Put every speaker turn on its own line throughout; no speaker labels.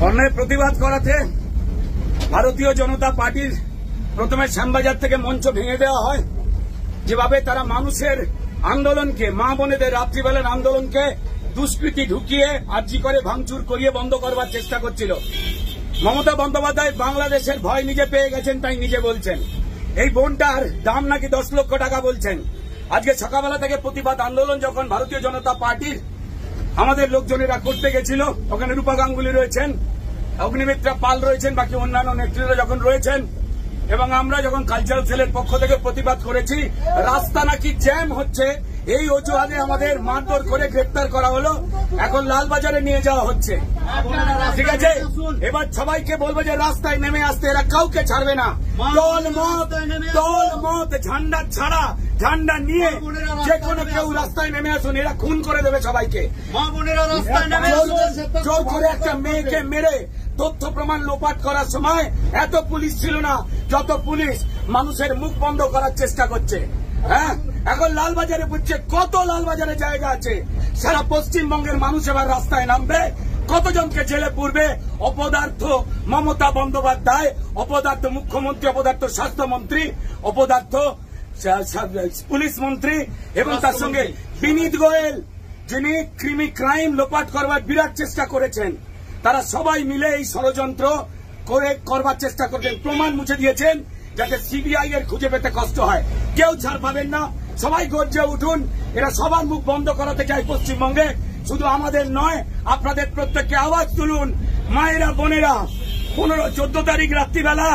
অন্যায় প্রতিবাদ করাতে ভারতীয় জনতা পার্টির প্রথমে শ্যামবাজার থেকে মঞ্চ ভেঙে দেওয়া হয়। যেভাবে তারা মানুষের আন্দোলনকে, মা বোনেদের রাত্রিবেলার আন্দোলনকে দুষ্কৃতি ঢুকিয়ে আর্জি করে ভাঙচুর করিয়ে বন্ধ করবার চেষ্টা করছিল। মমতা বন্দ্যোপাধ্যায় বাংলাদেশের ভয় নিজে পেয়ে গেছেন, তাই নিজে বলছেন এই বোনটার দাম নাকি 10 লক্ষ টাকা বলছেন। আজকে সকালবেলা থেকে প্রতিবাদ আন্দোলন যখন ভারতীয় জনতা পার্টির আমাদের লোকজনেরা করতে গেছিল, ওখানে রূপা গাঙ্গুলি রয়েছেন, অগ্নিমিত্রা পাল রয়েছেন, বাকি অন্যান্য নেতৃত্বরা যখন রয়েছেন, এবং আমরা যখন কালচারাল সেলের পক্ষ থেকে প্রতিবাদ করেছি, রাস্তা নাকি জ্যাম হচ্ছে এই অজুহাতে আমাদের মারধর করে গ্রেপ্তার করা হলো। এখন লালবাজারে নিয়ে যাওয়া হচ্ছে। ঠিক আছে, এবার সবাইকে বলবো যে রাস্তায় নেমে আসতে, এরা কাউকে ছাড়বে না। দল মত ঝান্ডা ছাড়া, ঝান্ডা নিয়ে যে কোনো কেউ রাস্তায় নেমে আসুন, এরা খুন করে দেবে সবাইকে। জোর করে একটা মেয়েকে মেরে তথ্য প্রমাণ লোপাট করার সময় এত পুলিশ ছিল না যত পুলিশ মানুষের মুখ বন্ধ করার চেষ্টা করছে। হ্যাঁ, এখন লালবাজারে বুঝছে কত লালবাজারে জায়গা আছে। সারা পশ্চিমবঙ্গের মানুষ এবার রাস্তায় নামবে, কতজনকে জেলে পুরবে। অপদার্থ মমতা বন্দ্যোপাধ্যায়, অপদার্থ মুখ্যমন্ত্রী, অপদার্থ স্বাস্থ্যমন্ত্রী, অপদার্থ পুলিশ মন্ত্রী এবং তার সঙ্গে বিনীত গোয়েল, যিনি ক্রাইম লোপাট করবার বিরাট চেষ্টা করেছেন, তারা সবাই মিলে এই ষড়যন্ত্র করে করবার চেষ্টা করেছেন। প্রমাণ মুছে দিয়েছেন যাতে সিবিআই এর খুঁজে পেতে কষ্ট হয়। কেউ ছাড় পাবেন না, সবাই গর্জে উঠুন। এরা সবার মুখ বন্ধ করাতে চায় পশ্চিমবঙ্গে। শুধু আমাদের নয়, আপনাদের প্রত্যেককে আওয়াজ তুলুন। মায়েরা, বোনেরা, 14 তারিখ রাত্রিবেলা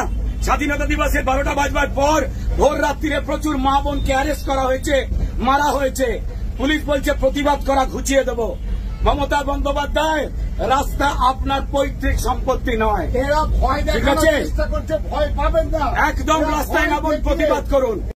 স্বাধীনতা দিবসের 12টা বাজবার পর ভোর রাত্রিরে প্রচুর মা বোনকে অ্যারেস্ট করা হয়েছে, মারা হয়েছে। পুলিশ বলছে প্রতিবাদ করা ঘুচিয়ে দেব। মমতা বন্দ্যোপাধ্যায়, রাস্তা আপনার পৈতৃক সম্পত্তি নয়।
এরা ভয় দেখানোর চেষ্টা করছে, ভয় পাবেন না।
একদম রাস্তায় নামুন, প্রতিবাদ করুন।